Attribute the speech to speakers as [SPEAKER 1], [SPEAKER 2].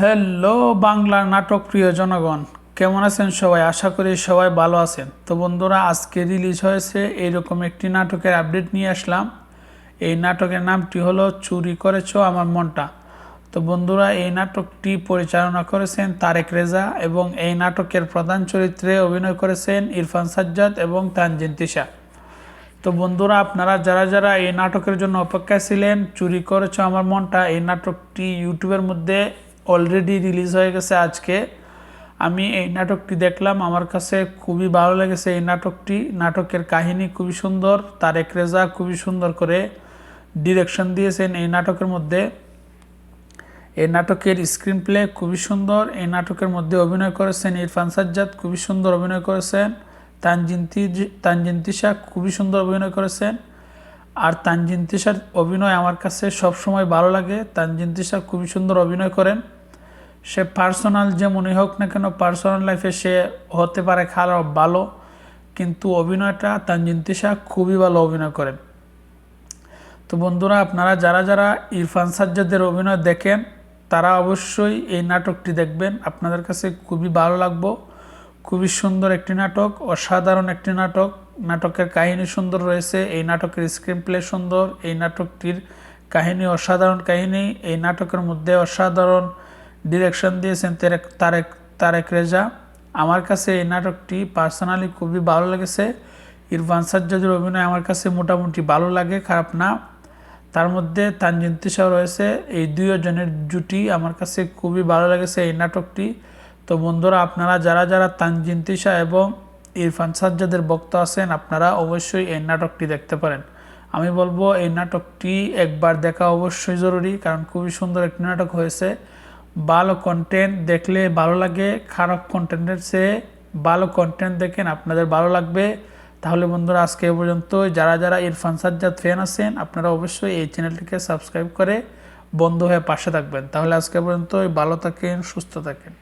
[SPEAKER 1] Hello Bangla নাটক প্রিয় জনগণ, কেমন আছেন সবাই? আশা করি সবাই ভালো আছেন। তো বন্ধুরা, আজকে রিলিজ হয়েছে এইরকম একটি নাটকের আপডেট নিয়ে আসলাম। এই নাটকের নামটি হলো চুরি করেছো আমার মনটা। তো বন্ধুরা, এই নাটকটি পরিচালনা করেছেন তারেক রেজা এবং এই নাটকের প্রধান চরিত্রে অভিনয় করেছেন ইরফান সাজ্জাদ এবং তানজিন তিশা। তো বন্ধুরা, আপনারা যারা যারা এই নাটকের জন্য অপেক্ষায় ছিলেন, চুরি করেছো আমার মনটা, এই নাটকটি ইউটিউবের মধ্যে অলরেডি রিলিজ হয়ে গেছে আজকে। আমি এই নাটকটি দেখলাম, আমার কাছে খুবই ভালো লেগেছে এই নাটকটি। নাটকের কাহিনী খুবই সুন্দর, তারেক রেজা খুবই সুন্দর করে ডিরেকশন দিয়েছেন এই নাটকের মধ্যে। এই নাটকের স্ক্রিন প্লে খুবই সুন্দর। এই নাটকের মধ্যে অভিনয় করেছেন ইরফান সাজ্জাদ, খুবই সুন্দর অভিনয় করেছেন। তানজিন তিশা খুবই সুন্দর অভিনয় করেছেন। আর তানজিন তিশার অভিনয় আমার কাছে সবসময় ভালো লাগে। তানজিন তিশা খুবই সুন্দর অভিনয় করেন। সে পার্সোনাল যেমনই হোক না কেন, পার্সোনাল লাইফে সে হতে পারে খারাপ ভালো, কিন্তু অভিনয়টা তানজিন তিশা খুবই ভালো অভিনয় করেন। তো বন্ধুরা, আপনারা যারা যারা ইরফান সাজ্জাদের অভিনয় দেখেন তারা অবশ্যই এই নাটকটি দেখবেন, আপনাদের কাছে খুবই ভালো লাগবে। খুবই সুন্দর একটি নাটক, অসাধারণ একটি নাটক। নাটকের কাহিনী সুন্দর রয়েছে, এই নাটকের স্ক্রিন প্লে সুন্দর, এই নাটকটির কাহিনী অসাধারণ কাহিনী। এই নাটকের মধ্যে অসাধারণ ডিরেকশন দিয়েছেন তারেক তারেক রেজা। আমার কাছে এই নাটকটি পার্সোনালি খুবই ভালো লেগেছে। ইরফান সাজ্জাদের অভিনয় আমার কাছে মোটামুটি ভালো লাগে, খারাপ না। তার মধ্যে তানজিন তিশাও রয়েছে, এই দুইজনের জুটি আমার কাছে খুবই ভালো লেগেছে এই নাটকটি। তো বন্ধুরা, আপনারা যারা যারা তানজিন তিশা এবং ইরফান সাজ্জাদের ভক্ত আছেন, আপনারা অবশ্যই এই নাটকটি দেখতে পারেন। আমি বলবো এই নাটকটি একবার দেখা অবশ্যই জরুরি, কারণ খুবই সুন্দর একটি নাটক হয়েছে। ভালো কন্টেন্ট দেখলে ভালো লাগে, খারাপ কন্টেন্টের চেয়ে ভালো কন্টেন্ট দেখেন, আপনাদের ভালো লাগবে। তাহলে বন্ধুরা, আজকে এ পর্যন্ত। যারা যারা ইরফান সাজ্জাদ ফ্যান আছেন, আপনারা অবশ্যই এই চ্যানেলটিকে সাবস্ক্রাইব করে বন্ধু হয়ে পাশে থাকবেন। তাহলে আজকে পর্যন্ত ভালো থাকেন, সুস্থ থাকেন।